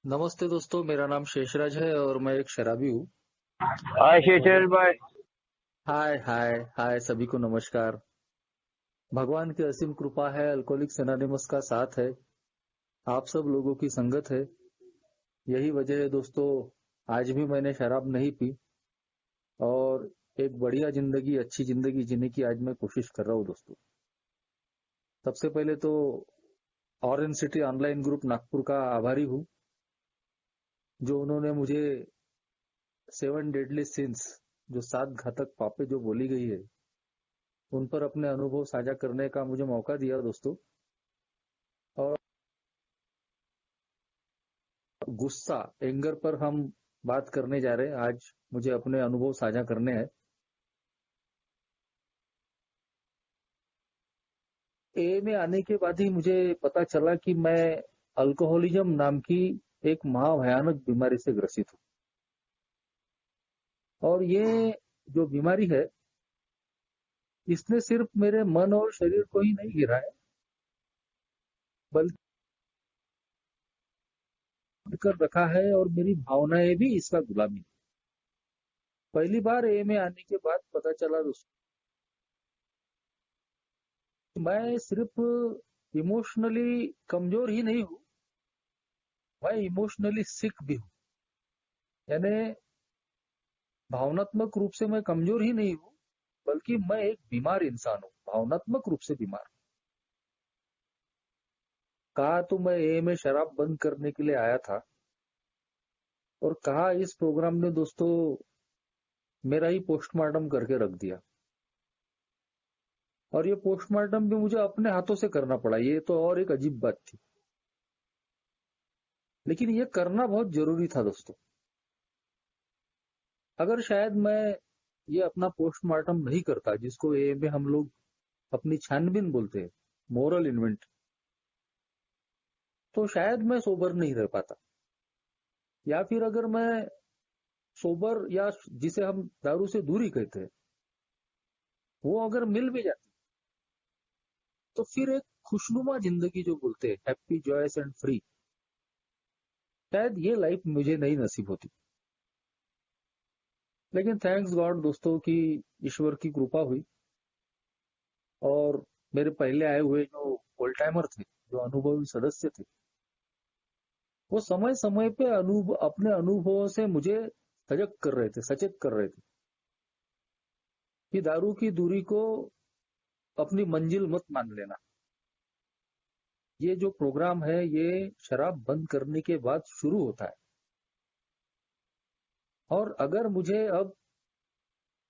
नमस्ते दोस्तों, मेरा नाम शेषराज है और मैं एक शराबी हूँ। हाय और शेचल भाई। हाय हाय हाय सभी को नमस्कार। भगवान की असीम कृपा है, अल्कोहलिक्स एनोनिमस का साथ है, आप सब लोगों की संगत है। यही वजह है दोस्तों, आज भी मैंने शराब नहीं पी और एक बढ़िया जिंदगी, अच्छी जिंदगी जीने की आज मैं कोशिश कर रहा हूँ दोस्तों। सबसे पहले तो orange city online group Nagpur का आभारी हूँ, जो उन्होंने मुझे 7 डेडली सिंस, जो 7 घातक पापे जो बोली गई है, उन पर अपने अनुभव साझा करने का मुझे मौका दिया दोस्तों। और गुस्सा, एंगर पर हम बात करने जा रहे हैं आज। मुझे अपने अनुभव साझा करने हैं। ए में आने के बाद ही मुझे पता चला कि मैं अल्कोहलिज्म नाम की एक महाभयानक बीमारी से ग्रसित हूँ। और ये जो बीमारी है, इसने सिर्फ मेरे मन और शरीर को ही नहीं गिरा है, बल्कि कर रखा है, और मेरी भावनाएं भी इसका गुलामी है। पहली बार ए में आने के बाद पता चला दोस्तों, मैं सिर्फ इमोशनली कमजोर ही नहीं हूँ, मैं इमोशनली सिक भी हूँ। यानी भावनात्मक रूप से मैं कमजोर ही नहीं हूँ, बल्कि मैं एक बीमार इंसान हूँ, भावनात्मक रूप से बीमार। कहा तो मैं ए में शराब बंद करने के लिए आया था, और कहा इस प्रोग्राम ने दोस्तों मेरा ही पोस्टमार्टम करके रख दिया। और ये पोस्टमार्टम भी मुझे अपने हाथों से करना पड़ा, ये तो और एक अजीब बात थी, लेकिन ये करना बहुत जरूरी था दोस्तों। अगर शायद मैं ये अपना पोस्टमार्टम नहीं करता, जिसको ए में हम लोग अपनी छानबीन बोलते हैं, मोरल इन्वेंट, तो शायद मैं सोबर नहीं रह पाता। या फिर अगर मैं सोबर, या जिसे हम दारू से दूरी कहते हैं, वो अगर मिल भी जाती, तो फिर एक खुशनुमा जिंदगी जो बोलते हैं, हैप्पी जॉयस एंड फ्री, शायद ये लाइफ मुझे नहीं नसीब होती। लेकिन थैंक्स गॉड दोस्तों कि ईश्वर की कृपा हुई, और मेरे पहले आए हुए जो ओल्ड टाइमर थे, जो अनुभवी सदस्य थे, वो समय समय पे अपने अनुभवों से मुझे सजग कर रहे थे, सचेत कर रहे थे कि दारू की दूरी को अपनी मंजिल मत मान लेना। ये जो प्रोग्राम है, ये शराब बंद करने के बाद शुरू होता है, और अगर मुझे अब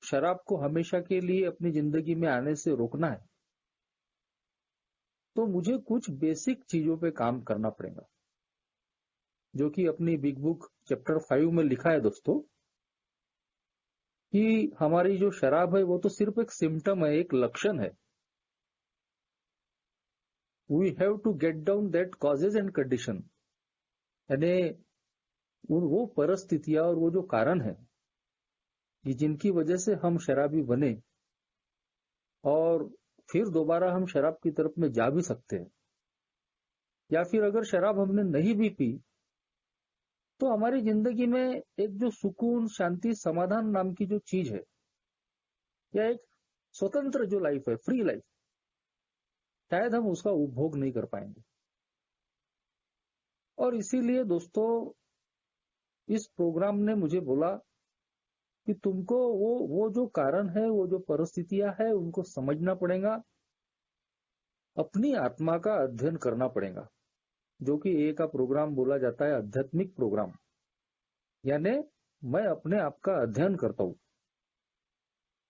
शराब को हमेशा के लिए अपनी जिंदगी में आने से रोकना है, तो मुझे कुछ बेसिक चीजों पे काम करना पड़ेगा, जो कि अपनी बिग बुक चैप्टर 5 में लिखा है दोस्तों, कि हमारी जो शराब है वो तो सिर्फ एक सिम्टम है, एक लक्षण है। We have to get down that causes and condition. यानी वो परिस्थितियां और वो जो कारण है कि जिनकी वजह से हम शराबी बने, और फिर दोबारा हम शराब की तरफ में जा भी सकते हैं। या फिर अगर शराब हमने नहीं भी पी, तो हमारी जिंदगी में एक जो सुकून, शांति, समाधान नाम की जो चीज है, या एक स्वतंत्र जो लाइफ है, फ्री लाइफ, शायद हम उसका उपभोग नहीं कर पाएंगे। और इसीलिए दोस्तों, इस प्रोग्राम ने मुझे बोला कि तुमको वो जो कारण है, वो जो परिस्थितियां है, उनको समझना पड़ेगा, अपनी आत्मा का अध्ययन करना पड़ेगा, जो कि ए का प्रोग्राम बोला जाता है आध्यात्मिक प्रोग्राम। यानी मैं अपने आप का अध्ययन करता हूँ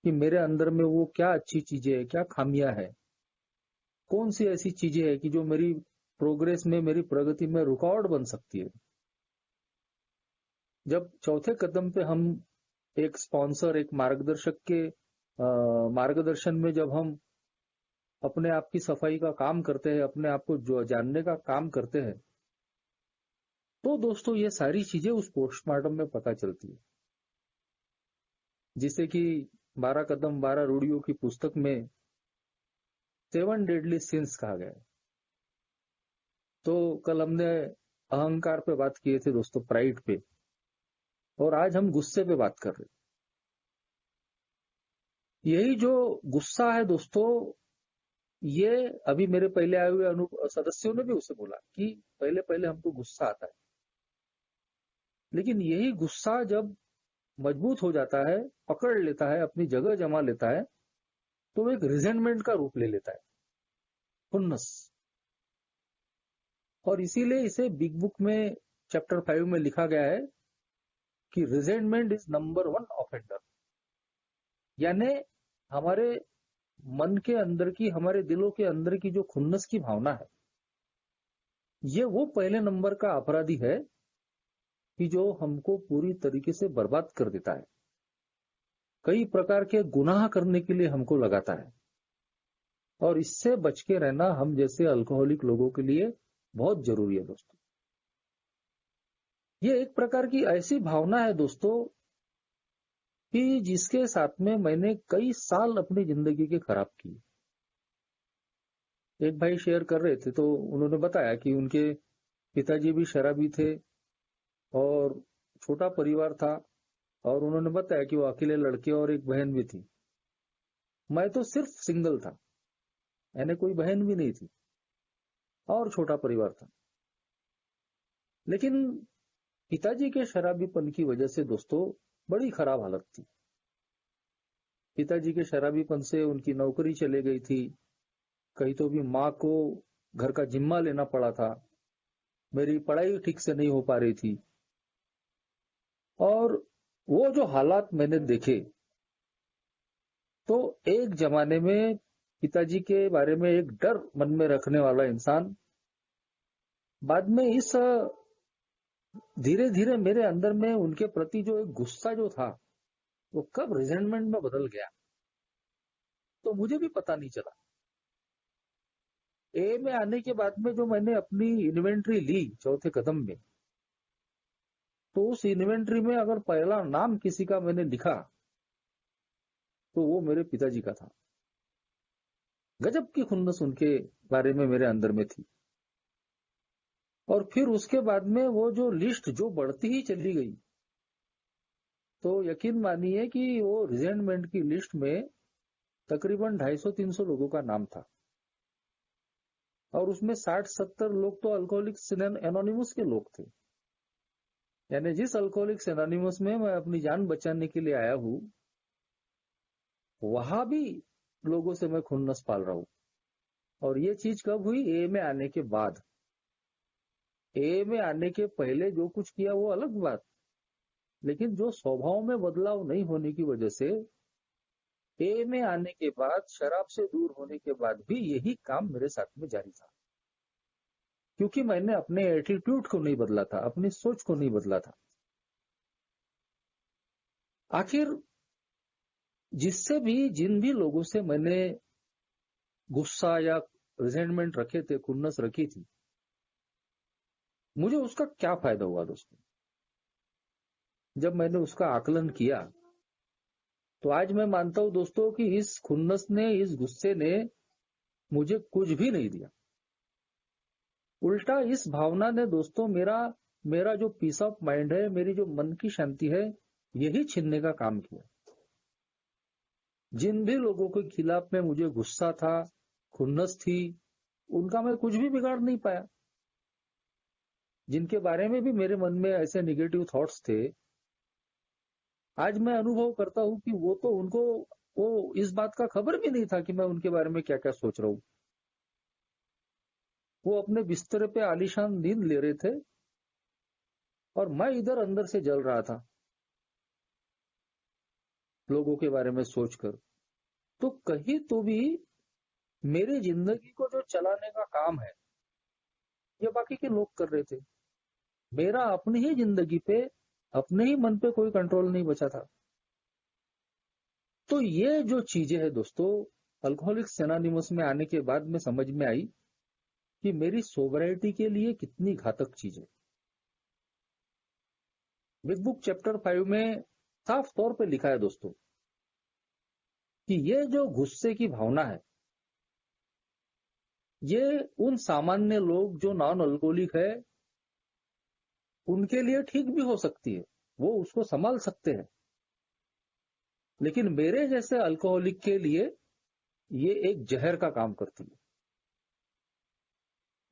कि मेरे अंदर में वो क्या अच्छी चीजें है, क्या खामियां है, कौन सी ऐसी चीजें है कि जो मेरी प्रोग्रेस में, मेरी प्रगति में रुकावट बन सकती है। जब चौथे कदम पे हम एक स्पॉन्सर, एक मार्गदर्शक के मार्गदर्शन में जब हम अपने आप की सफाई का काम करते हैं, अपने आप को जो जानने का काम करते हैं, तो दोस्तों ये सारी चीजें उस पोस्टमार्टम में पता चलती है, जिसे कि 12 कदम 12 रूढ़ियों की पुस्तक में 7 डेडली सिंस कहा गया है। तो कल हमने अहंकार पे बात किए थे दोस्तों, प्राइड पे, और आज हम गुस्से पे बात कर रहे हैं। यही जो गुस्सा है दोस्तों, ये अभी मेरे पहले आए हुए सदस्यों ने भी उसे बोला कि पहले पहले हमको गुस्सा आता है, लेकिन यही गुस्सा जब मजबूत हो जाता है, पकड़ लेता है, अपनी जगह जमा लेता है, तो वो एक रिजेंटमेंट का रूप ले लेता है, खुन्नस। और इसीलिए इसे बिग बुक में चैप्टर 5 में लिखा गया है कि रिजेंटमेंट इज नंबर 1 ऑफेंडर। यानी हमारे मन के अंदर की, हमारे दिलों के अंदर की जो खुन्नस की भावना है, ये वो पहले नंबर का अपराधी है कि जो हमको पूरी तरीके से बर्बाद कर देता है, कई प्रकार के गुनाह करने के लिए हमको लगाता है। और इससे बच के रहना हम जैसे अल्कोहलिक लोगों के लिए बहुत जरूरी है दोस्तों। ये एक प्रकार की ऐसी भावना है दोस्तों कि जिसके साथ में मैंने कई साल अपनी जिंदगी के खराब किए। एक भाई शेयर कर रहे थे तो उन्होंने बताया कि उनके पिताजी भी शराबी थे और छोटा परिवार था, और उन्होंने बताया कि वो अकेले लड़के और एक बहन भी थी। मैं तो सिर्फ सिंगल था, यानी कोई बहन भी नहीं थी, और छोटा परिवार था। लेकिन पिताजी के शराबीपन की वजह से दोस्तों बड़ी खराब हालत थी। पिताजी के शराबीपन से उनकी नौकरी चले गई थी, कहीं तो भी माँ को घर का जिम्मा लेना पड़ा था, मेरी पढ़ाई ठीक से नहीं हो पा रही थी। और वो जो हालात मैंने देखे, तो एक जमाने में पिताजी के बारे में एक डर मन में रखने वाला इंसान बाद में इस धीरे धीरे मेरे अंदर में उनके प्रति जो एक गुस्सा जो था, वो कब रिजेंटमेंट में बदल गया तो मुझे भी पता नहीं चला। ए में आने के बाद में जो मैंने अपनी इन्वेंट्री ली चौथे कदम में, तो उस इन्वेंट्री में अगर पहला नाम किसी का मैंने लिखा तो वो मेरे पिताजी का था। गजब की खुन्नस उनके बारे में मेरे अंदर में थी। और फिर उसके बाद में वो जो लिस्ट जो बढ़ती ही चली गई, तो यकीन मानिए कि वो रिजेंटमेंट की लिस्ट में तकरीबन 250-300 लोगों का नाम था, और उसमें 60-70 लोग तो अल्कोहलिक्स एनोनिमस के लोग थे। यानी जिस अल्कोहलिक्स एनोनिमस में मैं अपनी जान बचाने के लिए आया हूं, वहां भी लोगों से मैं खुन्नस पाल रहा हूं। और ये चीज कब हुई? ए में आने के बाद। ए में आने के पहले जो कुछ किया वो अलग बात, लेकिन जो स्वभाव में बदलाव नहीं होने की वजह से ए में आने के बाद, शराब से दूर होने के बाद भी यही काम मेरे साथ में जारी था, क्योंकि मैंने अपने एटीट्यूड को नहीं बदला था, अपनी सोच को नहीं बदला था। आखिर जिन भी लोगों से मैंने गुस्सा या रिजेंटमेंट रखे थे, खुन्नस रखी थी, मुझे उसका क्या फायदा हुआ दोस्तों? जब मैंने उसका आकलन किया, तो आज मैं मानता हूं दोस्तों कि इस खुन्नस ने, इस गुस्से ने मुझे कुछ भी नहीं दिया। उल्टा इस भावना ने दोस्तों मेरा जो पीस ऑफ माइंड है, मेरी जो मन की शांति है, यही छीनने का काम किया। जिन भी लोगों के खिलाफ में मुझे गुस्सा था, खुन्नस थी, उनका मैं कुछ भी बिगाड़ नहीं पाया। जिनके बारे में भी मेरे मन में ऐसे निगेटिव थॉट्स थे, आज मैं अनुभव करता हूं कि वो तो उनको वो इस बात का खबर भी नहीं था कि मैं उनके बारे में क्या क्या सोच रहा हूं। वो अपने बिस्तर पे आलीशान नींद ले रहे थे और मैं इधर अंदर से जल रहा था लोगों के बारे में सोचकर। तो कहीं तो भी मेरी जिंदगी को जो चलाने का काम है, ये बाकी के लोग कर रहे थे। मेरा अपनी ही जिंदगी पे, अपने ही मन पे कोई कंट्रोल नहीं बचा था। तो ये जो चीजें हैं दोस्तों, अल्कोहलिक्स एनोनिमस में आने के बाद में समझ में आई कि मेरी सोबराइटी के लिए कितनी घातक चीज है। बिग बुक चैप्टर 5 में साफ तौर पे लिखा है दोस्तों कि ये जो गुस्से की भावना है, ये उन सामान्य लोग जो नॉन अल्कोहलिक है, उनके लिए ठीक भी हो सकती है, वो उसको संभाल सकते हैं, लेकिन मेरे जैसे अल्कोहलिक के लिए ये एक जहर का काम करती है।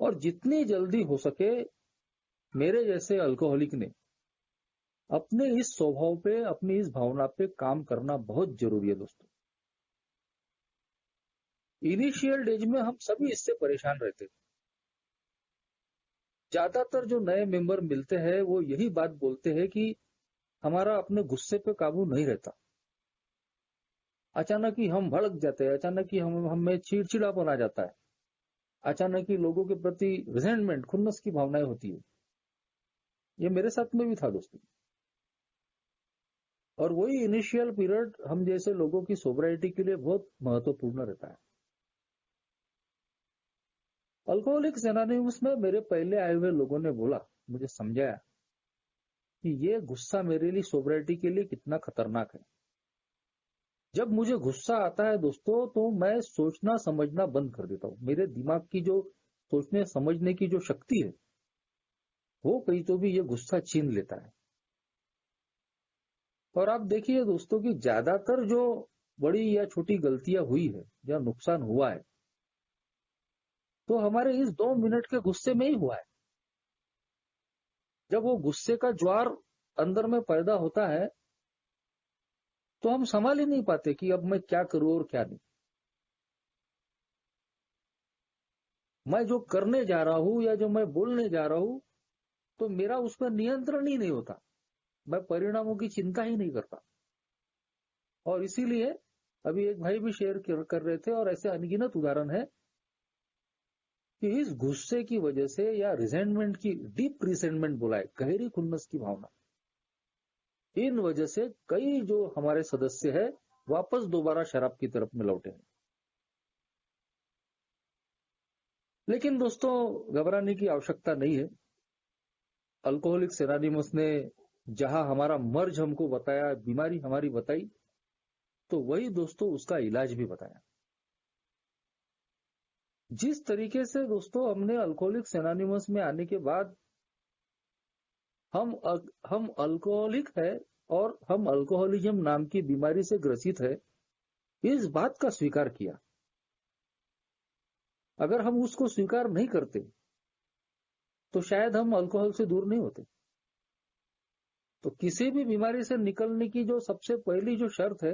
और जितनी जल्दी हो सके मेरे जैसे अल्कोहलिक ने अपने इस स्वभाव पे, अपनी इस भावना पे काम करना बहुत जरूरी है दोस्तों। इनिशियल डेज में हम सभी इससे परेशान रहते हैं। ज्यादातर जो नए मेंबर मिलते हैं वो यही बात बोलते हैं कि हमारा अपने गुस्से पे काबू नहीं रहता, अचानक ही हम भड़क जाते हैं, अचानक ही हमें चिड़चिड़ापन आ जाता है, अचानक ही लोगों के प्रति रिजेंटमेंट, खुन्नस की भावनाएं होती है। ये मेरे साथ में भी था दोस्तों। और वही इनिशियल पीरियड हम जैसे लोगों की सोब्राइटी के लिए बहुत महत्वपूर्ण रहता है। अल्कोहलिक्स एनोनिमस में मेरे पहले आए हुए लोगों ने बोला, मुझे समझाया कि ये गुस्सा मेरे लिए, सोब्राइटी के लिए कितना खतरनाक है। जब मुझे गुस्सा आता है दोस्तों तो मैं सोचना समझना बंद कर देता हूँ। मेरे दिमाग की जो सोचने समझने की जो शक्ति है वो कहीं तो भी ये गुस्सा छीन लेता है। और आप देखिए दोस्तों कि ज्यादातर जो बड़ी या छोटी गलतियां हुई है या नुकसान हुआ है तो हमारे इस 2 मिनट के गुस्से में ही हुआ है। जब वो गुस्से का ज्वार अंदर में पैदा होता है तो हम संभाल ही नहीं पाते कि अब मैं क्या करूं और क्या नहीं। मैं जो करने जा रहा हूं या जो मैं बोलने जा रहा हूं तो मेरा उस पर नियंत्रण ही नहीं होता, मैं परिणामों की चिंता ही नहीं करता। और इसीलिए अभी एक भाई भी शेयर कर रहे थे और ऐसे अनगिनत उदाहरण है कि इस गुस्से की वजह से या रिजेंटमेंट की, डीप रिजेंटमेंट बोला है, गहरी खुन्नस की भावना, इन वजह से कई जो हमारे सदस्य है वापस दोबारा शराब की तरफ में लौटे हैं। लेकिन दोस्तों घबराने की आवश्यकता नहीं है। अल्कोहलिक्स एनोनिमस ने जहां हमारा मर्ज हमको बताया, बीमारी हमारी बताई, तो वही दोस्तों उसका इलाज भी बताया। जिस तरीके से दोस्तों हमने अल्कोहलिक्स एनोनिमस में आने के बाद हम अल्कोहलिक है और हम अल्कोहलिज्म नाम की बीमारी से ग्रसित है, इस बात का स्वीकार किया। अगर हम उसको स्वीकार नहीं करते तो शायद हम अल्कोहल से दूर नहीं होते। तो किसी भी बीमारी से निकलने की जो सबसे पहली जो शर्त है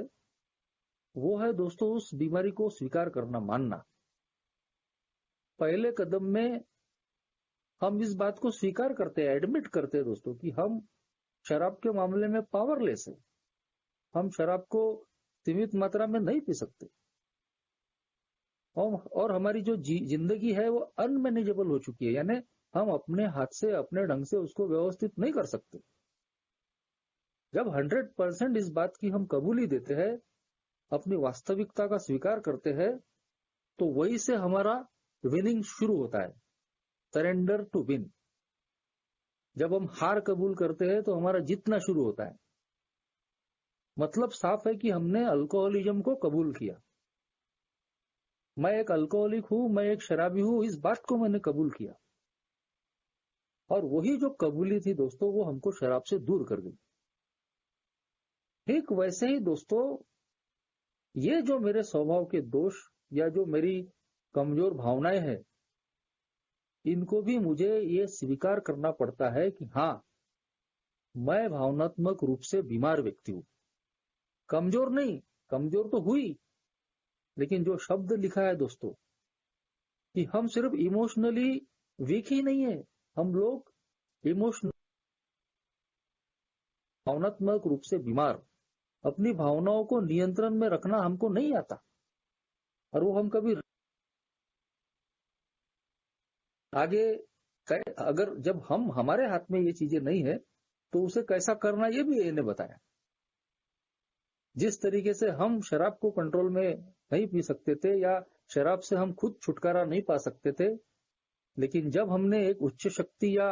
वो है दोस्तों उस बीमारी को स्वीकार करना, मानना। पहले कदम में हम इस बात को स्वीकार करते हैं, एडमिट करते हैं दोस्तों कि हम शराब के मामले में पावरलेस है, हम शराब को सीमित मात्रा में नहीं पी सकते और हमारी जो जिंदगी है वो अनमैनेजेबल हो चुकी है, यानी हम अपने हाथ से, अपने ढंग से उसको व्यवस्थित नहीं कर सकते। जब 100% इस बात की हम कबूली देते हैं, अपनी वास्तविकता का स्वीकार करते हैं, तो वही से हमारा विनिंग शुरू होता है, सरेंडर टू विन। जब हम हार कबूल करते हैं तो हमारा जीतना शुरू होता है। मतलब साफ है कि हमने अल्कोहलिज्म को कबूल किया। मैं एक अल्कोहलिक हूं, मैं एक शराबी हूं, इस बात को मैंने कबूल किया। और वही जो कबूली थी दोस्तों वो हमको शराब से दूर कर गई। ठीक वैसे ही दोस्तों ये जो मेरे स्वभाव के दोष या जो मेरी कमजोर भावनाएं हैं, इनको भी मुझे ये स्वीकार करना पड़ता है कि हाँ, मैं भावनात्मक रूप से बीमार व्यक्ति हूं। कमजोर नहीं, कमजोर तो हुई, लेकिन जो शब्द लिखा है दोस्तों कि हम सिर्फ इमोशनली वीक ही नहीं है, हम लोग इमोशनल, भावनात्मक रूप से बीमार। अपनी भावनाओं को नियंत्रण में रखना हमको नहीं आता और वो हम कभी आगे अगर जब हम हमारे हाथ में ये चीजें नहीं है तो उसे कैसा करना ये भी इन्हें बताया। जिस तरीके से हम शराब को कंट्रोल में नहीं पी सकते थे या शराब से हम खुद छुटकारा नहीं पा सकते थे, लेकिन जब हमने एक उच्च शक्ति या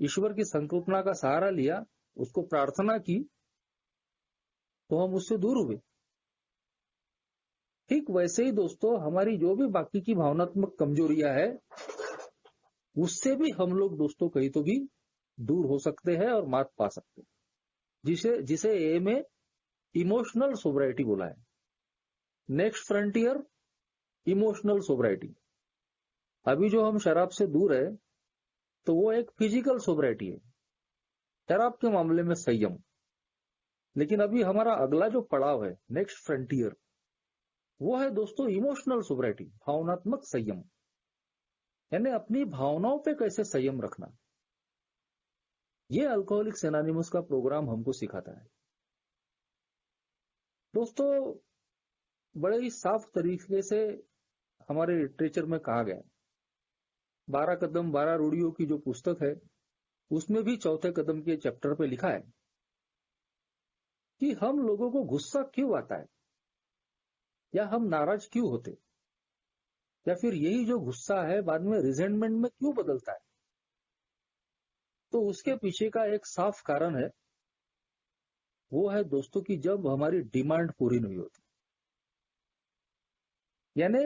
ईश्वर की संकल्पना का सहारा लिया, उसको प्रार्थना की, तो हम उससे दूर हुए। ठीक वैसे ही दोस्तों हमारी जो भी बाकी की भावनात्मक कमजोरियां है उससे भी हम लोग दोस्तों कहीं तो भी दूर हो सकते हैं और मात पा सकते हैं, जिसे जिसे ए में इमोशनल सोब्राइटी बोला है। Next frontier emotional sobriety. अभी जो हम शराब से दूर है तो वो एक फिजिकल सोब्राइटी है, शराब के मामले में संयम। लेकिन अभी हमारा अगला जो पड़ाव है, नेक्स्ट फ्रंटियर, वो है दोस्तों इमोशनल सोब्राइटी, भावनात्मक संयम। यानी अपनी भावनाओं पे कैसे संयम रखना, ये अल्कोहलिक्स एनोनिमस का प्रोग्राम हमको सिखाता है। दोस्तों बड़े ही साफ तरीके से हमारे लिटरेचर में कहा गया है, 12 कदम 12 रूढ़ियों की जो पुस्तक है उसमें भी चौथे कदम के चैप्टर पे लिखा है कि हम लोगों को गुस्सा क्यों आता है, या हम नाराज क्यों होते, या फिर यही जो गुस्सा है बाद में रिजेंटमेंट में क्यों बदलता है। तो उसके पीछे का एक साफ कारण है, वो है दोस्तों की जब हमारी डिमांड पूरी नहीं होती। यानी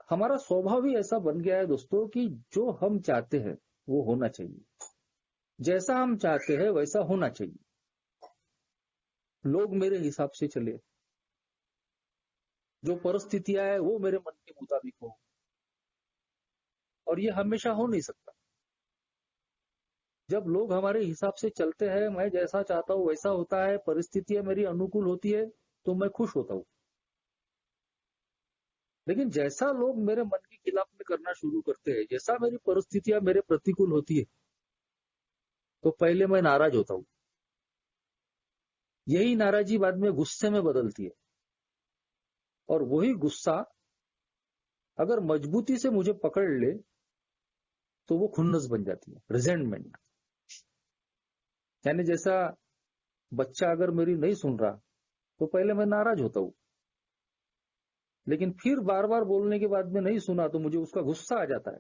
हमारा स्वभाव ही ऐसा बन गया है दोस्तों कि जो हम चाहते हैं वो होना चाहिए, जैसा हम चाहते हैं वैसा होना चाहिए, लोग मेरे हिसाब से चले, जो परिस्थितियां है वो मेरे मन के मुताबिक हो, और ये हमेशा हो नहीं सकता। जब लोग हमारे हिसाब से चलते हैं, मैं जैसा चाहता हूं वैसा होता है, परिस्थितियां मेरी अनुकूल होती है तो मैं खुश होता हूं। लेकिन जैसा लोग मेरे मन के खिलाफ में करना शुरू करते हैं, जैसा मेरी परिस्थितियां मेरे प्रतिकूल होती है, तो पहले मैं नाराज होता हूं। यही नाराजी बाद में गुस्से में बदलती है, और वही गुस्सा अगर मजबूती से मुझे पकड़ ले तो वो खुन्नस बन जाती है, रिजेंटमेंट। यानी जैसा बच्चा अगर मेरी नहीं सुन रहा तो पहले मैं नाराज होता हूं, लेकिन फिर बार बार बोलने के बाद में नहीं सुना तो मुझे उसका गुस्सा आ जाता है,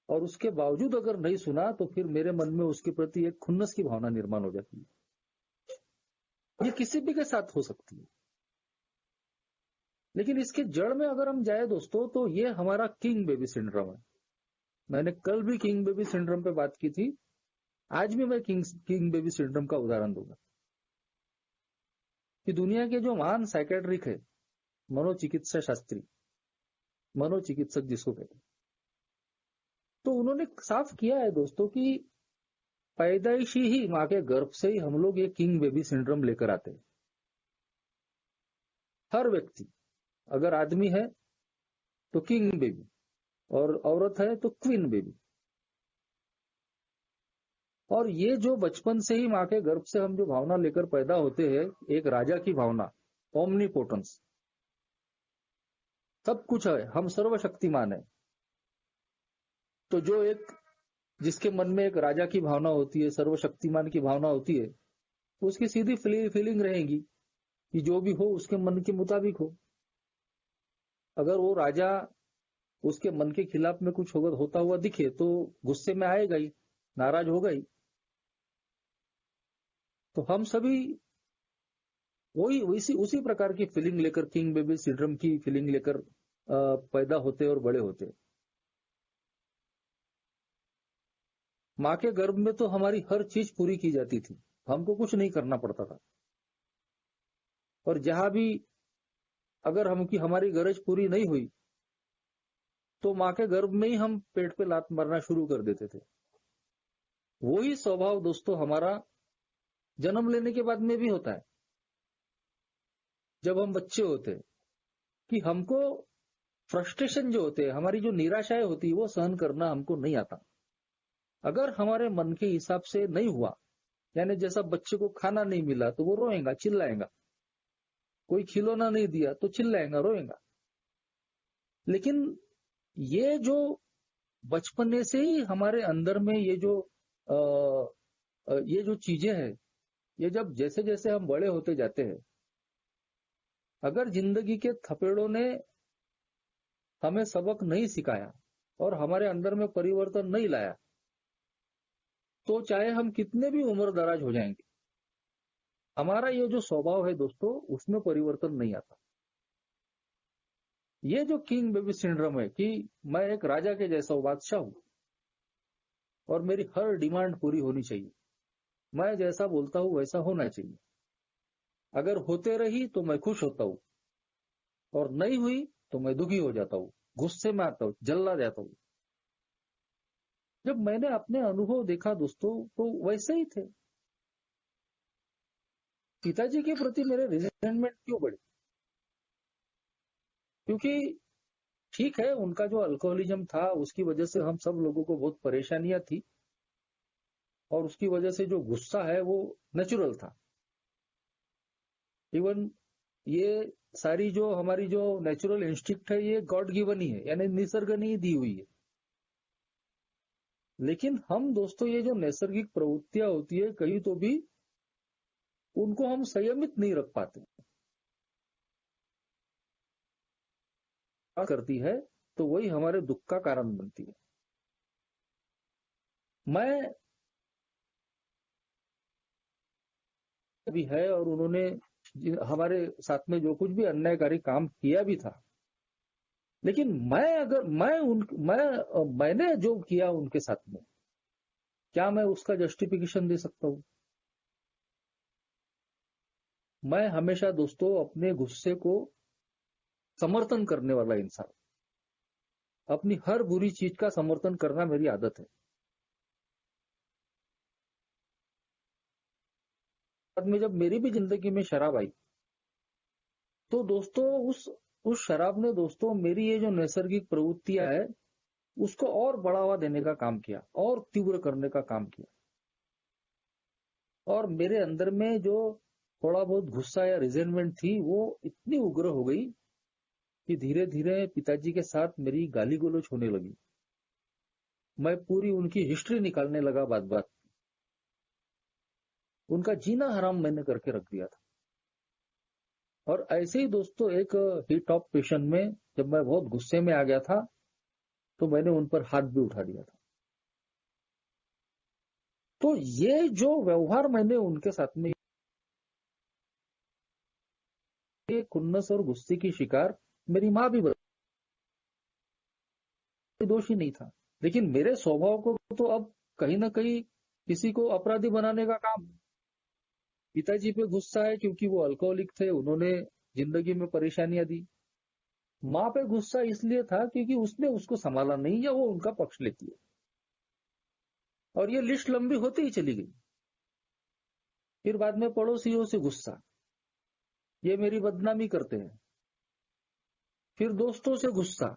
और उसके बावजूद अगर नहीं सुना तो फिर मेरे मन में उसके प्रति एक खुन्नस की भावना निर्माण हो जाती है। ये किसी भी के साथ हो सकती है, लेकिन इसके जड़ में अगर हम जाए दोस्तों तो ये हमारा किंग बेबी सिंड्रोम है। मैंने कल भी किंग बेबी सिंड्रोम पे बात की थी, आज भी मैं किंग बेबी सिंड्रोम का उदाहरण दूंगा कि दुनिया के जो महान साइकेट्रिक है, मनोचिकित्सा शास्त्री, मनोचिकित्सक जिसको कहते हैं, तो उन्होंने साफ किया है दोस्तों कि पैदाइशी ही मां के गर्भ से ही हम लोग ये किंग बेबी सिंड्रोम लेकर आते हैं। हर व्यक्ति, अगर आदमी है तो किंग बेबी, और औरत है तो क्वीन बेबी। और ये जो बचपन से ही मां के गर्भ से हम जो भावना लेकर पैदा होते हैं, एक राजा की भावना, ओमनीपोटेंस, सब कुछ है, हम सर्वशक्तिमान है। तो जो एक जिसके मन में एक राजा की भावना होती है, सर्वशक्तिमान की भावना होती है, उसकी सीधी फीलिंग रहेगी कि जो भी हो उसके मन के मुताबिक हो। अगर वो राजा उसके मन के खिलाफ में कुछ होता हुआ दिखे तो गुस्से में आएगा ही, नाराज होगा ही। तो हम सभी वही उसी प्रकार की फीलिंग लेकर, किंग बेबी सिंड्रोम की फीलिंग लेकर पैदा होते और बड़े होते। मां के गर्भ में तो हमारी हर चीज पूरी की जाती थी, हमको कुछ नहीं करना पड़ता था। और जहां भी अगर हमारी गरज पूरी नहीं हुई तो मां के गर्भ में ही हम पेट पे लात मारना शुरू कर देते थे। वही स्वभाव दोस्तों हमारा जन्म लेने के बाद में भी होता है। जब हम बच्चे होते हैं कि हमको फ्रस्ट्रेशन जो होते हैं, हमारी जो निराशाएं होती है, वो सहन करना हमको नहीं आता। अगर हमारे मन के हिसाब से नहीं हुआ, यानी जैसा बच्चे को खाना नहीं मिला तो वो रोएगा, चिल्लाएगा, कोई खिलौना नहीं दिया तो चिल्लाएगा, रोएगा। लेकिन ये जो बचपने से ही हमारे अंदर में ये जो चीजें हैं, ये जब जैसे जैसे हम बड़े होते जाते हैं, अगर जिंदगी के थपेड़ों ने हमें सबक नहीं सिखाया और हमारे अंदर में परिवर्तन नहीं लाया, तो चाहे हम कितने भी उम्र दराज हो जाएंगे, हमारा ये जो स्वभाव है दोस्तों, उसमें परिवर्तन नहीं आता। ये जो किंग बेबी सिंड्रोम है कि मैं एक राजा के जैसा बादशाह हूं, और मेरी हर डिमांड पूरी होनी चाहिए। मैं जैसा बोलता हूं वैसा होना चाहिए। अगर होते रही तो मैं खुश होता हूं, और नहीं हुई तो मैं दुखी हो जाता हूं, गुस्से में आता हूं, जल्ला जाता हूं। जब मैंने अपने अनुभव देखा दोस्तों, तो वैसे ही थे। पिताजी के प्रति मेरे रिजेंटमेंट क्यों बढ़े? क्योंकि ठीक है, उनका जो अल्कोहलिज्म था उसकी वजह से हम सब लोगों को बहुत परेशानियां थी, और उसकी वजह से जो गुस्सा है वो नेचुरल था। इवन ये सारी जो हमारी जो नेचुरल इंस्टिक्ट है, ये गॉड गिवन ही है, यानी निसर्ग ने ही दी हुई है। लेकिन हम दोस्तों, ये जो नैसर्गिक प्रवृत्तियां होती है, कहीं तो भी उनको हम संयमित नहीं रख पाते। करती है तो वही हमारे दुख का कारण बनती है। मैं भी है, और उन्होंने हमारे साथ में जो कुछ भी अन्यायकारी काम किया भी था, लेकिन मैंने जो किया उनके साथ में, क्या मैं उसका जस्टिफिकेशन दे सकता हूं? मैं हमेशा दोस्तों अपने गुस्से को समर्थन करने वाला इंसान, अपनी हर बुरी चीज का समर्थन करना मेरी आदत है। बाद में जब मेरी भी जिंदगी में शराब आई, तो दोस्तों उस शराब ने दोस्तों मेरी ये जो नैसर्गिक प्रवृत्तियां है उसको और बढ़ावा देने का काम किया, और तीव्र करने का काम किया। और मेरे अंदर में जो थोड़ा बहुत गुस्सा या रिजेंटमेंट थी, वो इतनी उग्र हो गई कि धीरे धीरे पिताजी के साथ मेरी गाली गलौज होने लगी। मैं पूरी उनकी हिस्ट्री निकालने लगा, बात बात उनका जीना हराम मैंने करके रख दिया था। और ऐसे ही दोस्तों एक हीट ऑफ पेशन में जब मैं बहुत गुस्से में आ गया था, तो मैंने उन पर हाथ भी उठा दिया था। तो ये जो व्यवहार मैंने उनके साथ में, ये खुन्नस और गुस्से की शिकार मेरी माँ भी दोषी नहीं था। लेकिन मेरे स्वभाव को तो अब कहीं ना कहीं किसी को अपराधी बनाने का काम। पिताजी पे गुस्सा है क्योंकि वो अल्कोहलिक थे, उन्होंने जिंदगी में परेशानियां दी। माँ पे गुस्सा इसलिए था क्योंकि उसने उसको संभाला नहीं, या वो उनका पक्ष लेती है। और ये लिस्ट लंबी होती ही चली गई। फिर बाद में पड़ोसियों से गुस्सा, ये मेरी बदनामी करते हैं। फिर दोस्तों से गुस्सा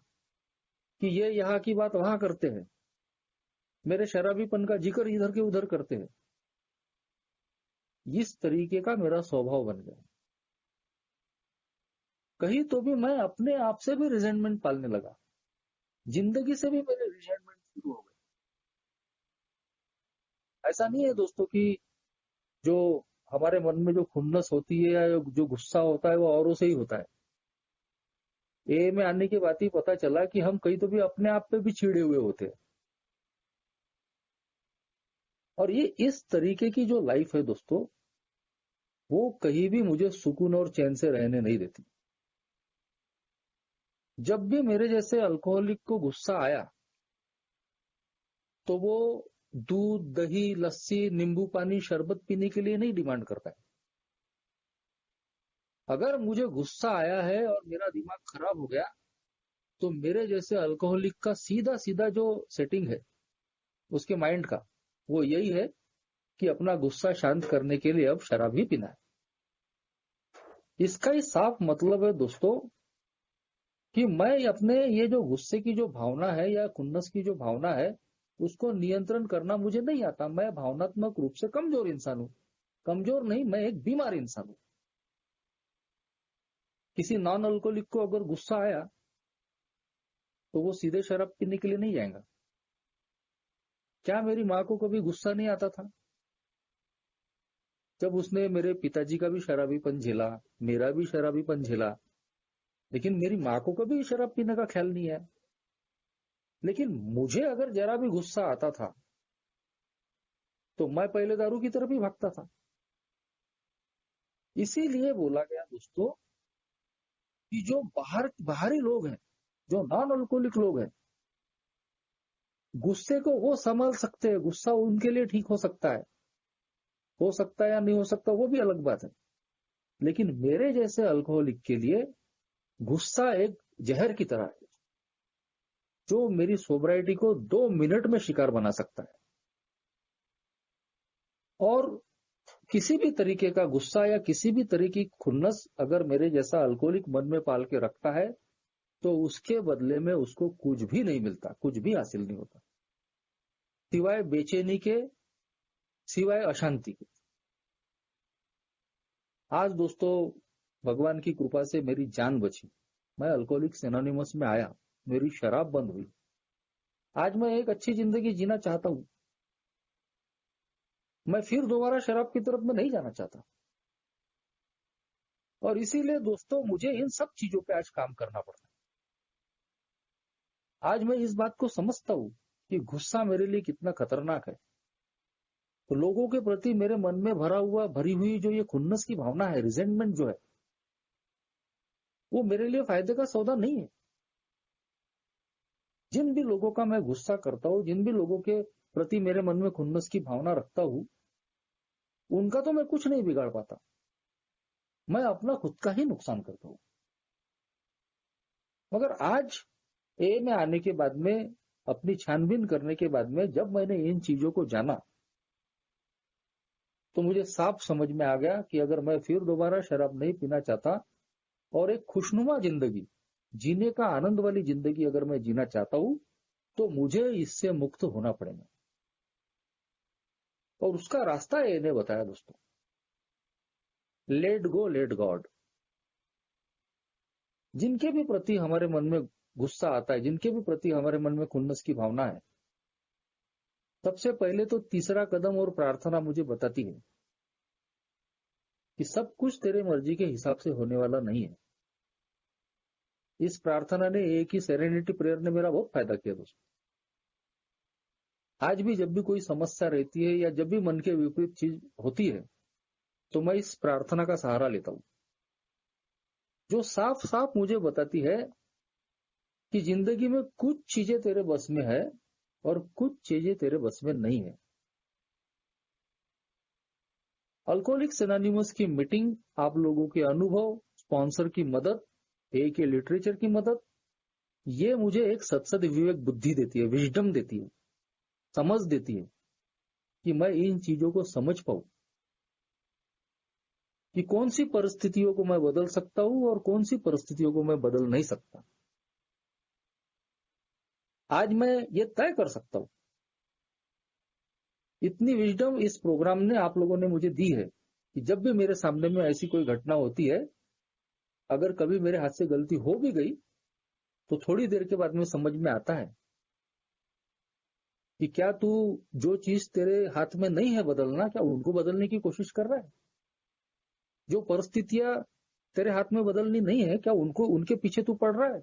कि ये यहाँ की बात वहां करते हैं, मेरे शराबीपन का जिक्र इधर के उधर करते हैं। इस तरीके का मेरा स्वभाव बन गया। कहीं तो भी मैं अपने आप से भी रिजेंटमेंट पालने लगा, जिंदगी से भी मेरे रिजेंटमेंट शुरू हो गए। ऐसा नहीं है दोस्तों कि जो हमारे मन में जो खुन्नस होती है या जो गुस्सा होता है वो औरों से ही होता है। ए में आने के बाद ही पता चला कि हम कहीं तो भी अपने आप पे भी चिड़े हुए होते हैं। और ये इस तरीके की जो लाइफ है दोस्तों, वो कहीं भी मुझे सुकून और चैन से रहने नहीं देती। जब भी मेरे जैसे अल्कोहलिक को गुस्सा आया, तो वो दूध, दही, लस्सी, नींबू पानी, शरबत पीने के लिए नहीं डिमांड करता है। अगर मुझे गुस्सा आया है और मेरा दिमाग खराब हो गया, तो मेरे जैसे अल्कोहलिक का सीधा सीधा जो सेटिंग है उसके माइंड का, वो यही है कि अपना गुस्सा शांत करने के लिए अब शराब ही पीना है। इसका ही साफ मतलब है दोस्तों कि मैं अपने ये जो गुस्से की जो भावना है या खुन्नस की जो भावना है, उसको नियंत्रण करना मुझे नहीं आता। मैं भावनात्मक रूप से कमजोर इंसान हूं। कमजोर नहीं, मैं एक बीमार इंसान हूं। किसी नॉन अल्कोहलिक को अगर गुस्सा आया तो वो सीधे शराब पीने के लिए नहीं जाएगा। क्या मेरी माँ को कभी गुस्सा नहीं आता था? जब उसने मेरे पिताजी का भी शराबीपन झेला, मेरा भी शराबीपन झेला, लेकिन मेरी माँ को कभी शराब पीने का ख्याल नहीं है। लेकिन मुझे अगर जरा भी गुस्सा आता था तो मैं पहले दारू की तरफ ही भागता था। इसीलिए बोला गया दोस्तों कि जो बाहरी लोग हैं, जो नॉन अल्कोहलिक लोग हैं, गुस्से को वो संभाल सकते हैं, गुस्सा उनके लिए ठीक हो सकता है या नहीं हो सकता वो भी अलग बात है। लेकिन मेरे जैसे अल्कोहलिक के लिए गुस्सा एक जहर की तरह है, जो मेरी सोब्राइटी को 2 मिनट में शिकार बना सकता है। और किसी भी तरीके का गुस्सा या किसी भी तरीके की खुन्नस अगर मेरे जैसा अल्कोहलिक मन में पाल के रखता है, तो उसके बदले में उसको कुछ भी नहीं मिलता, कुछ भी हासिल नहीं होता, सिवाय बेचैनी के, सिवाय अशांति के। आज दोस्तों भगवान की कृपा से मेरी जान बची, मैं अल्कोहलिक्स एनोनिमस में आया, मेरी शराब बंद हुई। आज मैं एक अच्छी जिंदगी जीना चाहता हूं। मैं फिर दोबारा शराब की तरफ में नहीं जाना चाहता। और इसीलिए दोस्तों मुझे इन सब चीजों पे आज काम करना पड़ता है। आज मैं इस बात को समझता हूं कि गुस्सा मेरे लिए कितना खतरनाक है। तो लोगों के प्रति मेरे मन में भरी हुई जो ये खुन्नस की भावना है, रिजेंटमेंट जो है, वो मेरे लिए फायदे का सौदा नहीं है। जिन भी लोगों का मैं गुस्सा करता हूं, जिन भी लोगों के प्रति मेरे मन में खुन्नस की भावना रखता हूं, उनका तो मैं कुछ नहीं बिगाड़ पाता, मैं अपना खुद का ही नुकसान करता हूं। मगर आज ए में आने के बाद में, अपनी छानबीन करने के बाद में, जब मैंने इन चीजों को जाना, तो मुझे साफ समझ में आ गया कि अगर मैं फिर दोबारा शराब नहीं पीना चाहता और एक खुशनुमा जिंदगी जीने का आनंद वाली जिंदगी अगर मैं जीना चाहता हूं, तो मुझे इससे मुक्त होना पड़ेगा। और उसका रास्ता ए ने बताया दोस्तों, लेट गो लेट गॉड। जिनके भी प्रति हमारे मन में गुस्सा आता है, जिनके भी प्रति हमारे मन में खुन्नस की भावना है, सबसे पहले तो तीसरा कदम और प्रार्थना मुझे बताती है कि सब कुछ तेरे मर्जी के हिसाब से होने वाला नहीं है। इस प्रार्थना ने, एक ही सेरेनिटी प्रेयर ने मेरा बहुत फायदा किया दोस्तों। आज भी जब भी कोई समस्या रहती है या जब भी मन के विपरीत चीज होती है, तो मैं इस प्रार्थना का सहारा लेता हूं, जो साफ साफ मुझे बताती है कि जिंदगी में कुछ चीजें तेरे बस में है और कुछ चीजें तेरे बस में नहीं है। अल्कोहलिक्स एनोनिमस की मीटिंग, आप लोगों के अनुभव, स्पॉन्सर की मदद, ए के लिटरेचर की मदद, ये मुझे एक सत्सद विवेक बुद्धि देती है, विजडम देती है, समझ देती है कि मैं इन चीजों को समझ पाऊं कि कौन सी परिस्थितियों को मैं बदल सकता हूं और कौन सी परिस्थितियों को मैं बदल नहीं सकता। आज मैं ये तय कर सकता हूं, इतनी विजडम इस प्रोग्राम ने, आप लोगों ने मुझे दी है कि जब भी मेरे सामने में ऐसी कोई घटना होती है, अगर कभी मेरे हाथ से गलती हो भी गई, तो थोड़ी देर के बाद में समझ में आता है कि क्या तू जो चीज तेरे हाथ में नहीं है बदलना, क्या उनको बदलने की कोशिश कर रहा है? जो परिस्थितियां तेरे हाथ में बदलनी नहीं है, क्या उनको, उनके पीछे तू पड़ रहा है?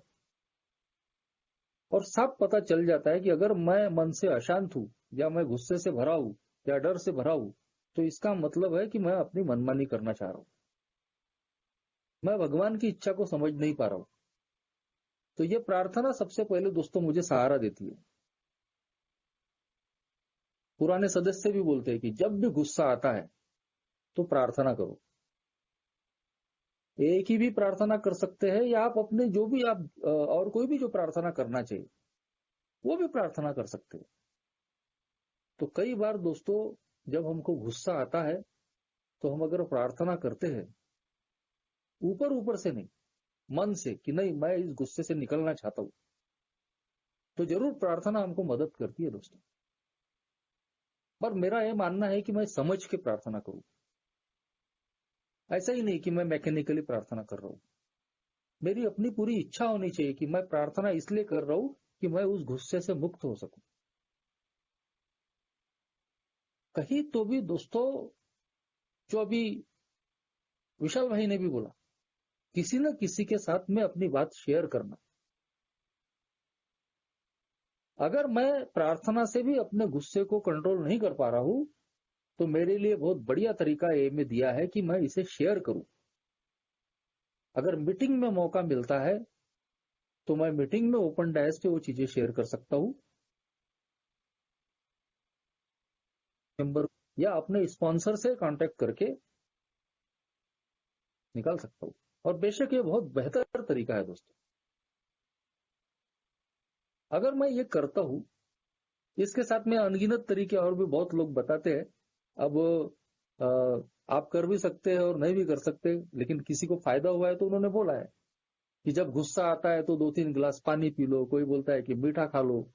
और साफ पता चल जाता है कि अगर मैं मन से अशांत हूं, या मैं गुस्से से भरा हूं, या डर से भरा हूं, तो इसका मतलब है कि मैं अपनी मनमानी करना चाह रहा हूं, मैं भगवान की इच्छा को समझ नहीं पा रहा हूं। तो ये प्रार्थना सबसे पहले दोस्तों मुझे सहारा देती है। पुराने सदस्य भी बोलते हैं कि जब भी गुस्सा आता है तो प्रार्थना करो। एक ही भी प्रार्थना कर सकते हैं, या आप अपने जो भी आप और कोई भी जो प्रार्थना करना चाहिए वो भी प्रार्थना कर सकते हैं। तो कई बार दोस्तों जब हमको गुस्सा आता है, तो हम अगर प्रार्थना करते हैं, ऊपर ऊपर से नहीं, मन से, कि नहीं मैं इस गुस्से से निकलना चाहता हूं, तो जरूर प्रार्थना हमको मदद करती है दोस्तों। पर मेरा यह मानना है कि मैं समझ के प्रार्थना करूं, ऐसा ही नहीं कि मैं मैकेनिकली प्रार्थना कर रहा हूं। मेरी अपनी पूरी इच्छा होनी चाहिए कि मैं प्रार्थना इसलिए कर रहा हूं कि मैं उस गुस्से से मुक्त हो सकूं। कहीं तो भी दोस्तों, जो अभी विशाल भाई ने भी बोला, किसी न किसी के साथ में अपनी बात शेयर करना। अगर मैं प्रार्थना से भी अपने गुस्से को कंट्रोल नहीं कर पा रहा हूं, तो मेरे लिए बहुत बढ़िया तरीका ए में दिया है कि मैं इसे शेयर करूं। अगर मीटिंग में मौका मिलता है, तो मैं मीटिंग में ओपन डायस पे वो चीजें शेयर कर सकता हूं। मेंबर या अपने स्पॉन्सर से कांटेक्ट करके निकाल सकता हूँ। और बेशक ये बहुत बेहतर तरीका है दोस्तों। अगर मैं ये करता हूँ, इसके साथ में अनगिनत तरीके और भी बहुत लोग बताते हैं। अब आप कर भी सकते हैं और नहीं भी कर सकते, लेकिन किसी को फायदा हुआ है तो उन्होंने बोला है कि जब गुस्सा आता है तो 2-3 गिलास पानी पी लो, कोई बोलता है कि मीठा खा लो,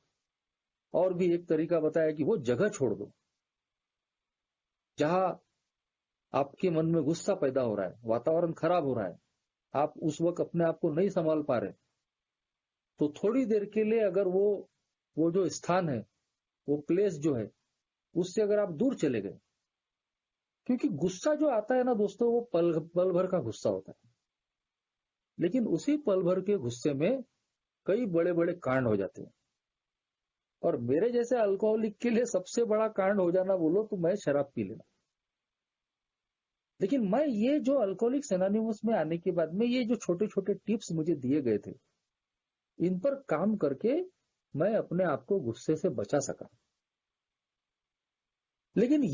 और भी एक तरीका बताया कि वो जगह छोड़ दो जहां आपके मन में गुस्सा पैदा हो रहा है, वातावरण खराब हो रहा है, आप उस वक्त अपने आप को नहीं संभाल पा रहे, तो थोड़ी देर के लिए अगर वो जो स्थान है, वो प्लेस जो है, उससे अगर आप दूर चले गए, क्योंकि गुस्सा जो आता है ना दोस्तों, वो पल भर का गुस्सा होता है, लेकिन उसी पल भर के गुस्से में कई बड़े बड़े कांड हो जाते हैं। और मेरे जैसे अल्कोहलिक के लिए सबसे बड़ा कांड हो जाना बोलो तो मैं शराब पी लेना। लेकिन मैं ये जो अल्कोहलिक्स एनोनिमस में आने के बाद में ये जो छोटे छोटे टिप्स मुझे दिए गए थे, इन पर काम करके मैं अपने आप को गुस्से से बचा सका। लेकिन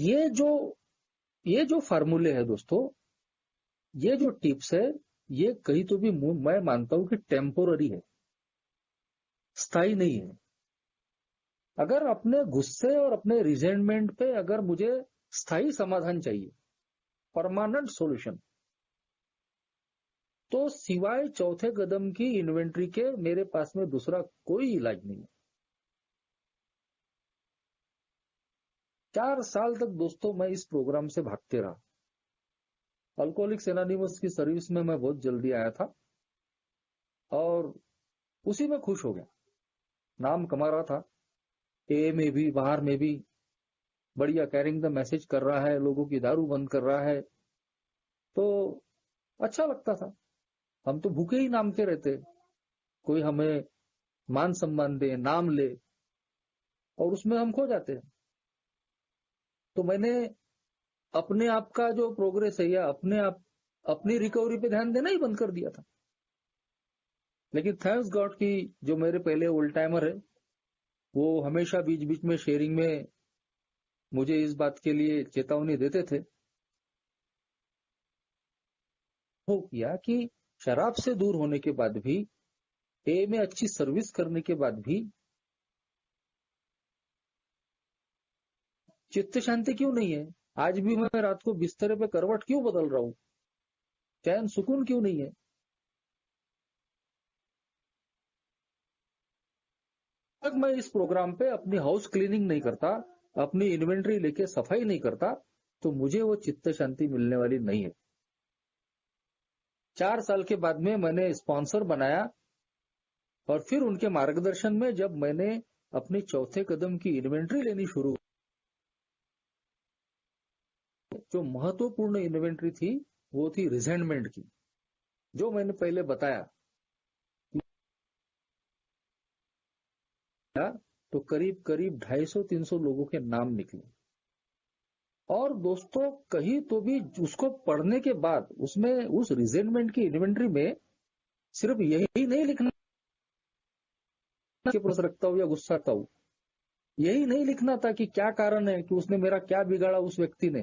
ये जो फार्मूले है दोस्तों, ये जो टिप्स है, ये कहीं तो भी मैं मानता हूं कि टेम्पोररी है, स्थायी नहीं है। अगर अपने गुस्से और अपने रिजेंटमेंट पे अगर मुझे स्थायी समाधान चाहिए, परमानेंट सॉल्यूशन, तो सिवाय चौथे कदम की इन्वेंट्री के मेरे पास में दूसरा कोई इलाज नहीं है। 4 साल तक दोस्तों मैं इस प्रोग्राम से भागते रहा। अल्कोहलिक्स एनोनिमस की सर्विस में मैं बहुत जल्दी आया था और उसी में खुश हो गया। नाम कमा रहा था, ए में भी बाहर में भी बढ़िया कैरिंग द मैसेज कर रहा है, लोगों की दारू बंद कर रहा है, तो अच्छा लगता था। हम तो भूखे ही नाम के रहते, कोई हमें मान सम्मान दे, नाम ले, और उसमें हम खो जाते हैं। तो मैंने अपने आप का जो प्रोग्रेस है या अपनी रिकवरी पे ध्यान देना ही बंद कर दिया था। लेकिन थैंक्स गॉड की जो मेरे पहले ओल्ड टाइमर है, वो हमेशा बीच बीच में शेयरिंग में मुझे इस बात के लिए चेतावनी देते थे। वो किया कि शराब से दूर होने के बाद भी, ए में अच्छी सर्विस करने के बाद भी चित्त शांति क्यों नहीं है? आज भी मैं रात को बिस्तर पे करवट क्यों बदल रहा हूं? चैन सुकून क्यों नहीं है? तक मैं इस प्रोग्राम पे अपनी हाउस क्लीनिंग नहीं करता, अपनी इन्वेंट्री लेके सफाई नहीं करता, तो मुझे वो चित्त शांति मिलने वाली नहीं है। 4 साल के बाद में मैंने स्पॉन्सर बनाया और फिर उनके मार्गदर्शन में जब मैंने अपनी चौथे कदम की इन्वेंट्री लेनी शुरू, जो महत्वपूर्ण इन्वेंट्री थी वो थी रिजेंटमेंट की। जो मैंने पहले बताया, तो करीब करीब 250-300 लोगों के नाम निकले। और दोस्तों कहीं तो भी उसको पढ़ने के बाद उसमें उस रिजेंटमेंट की इन्वेंट्री में सिर्फ यही नहीं लिखना कि प्रश्न रखता हूं या गुस्सा आता हूं, यही नहीं लिखना था कि क्या कारण है कि उसने मेरा क्या बिगाड़ा उस व्यक्ति ने,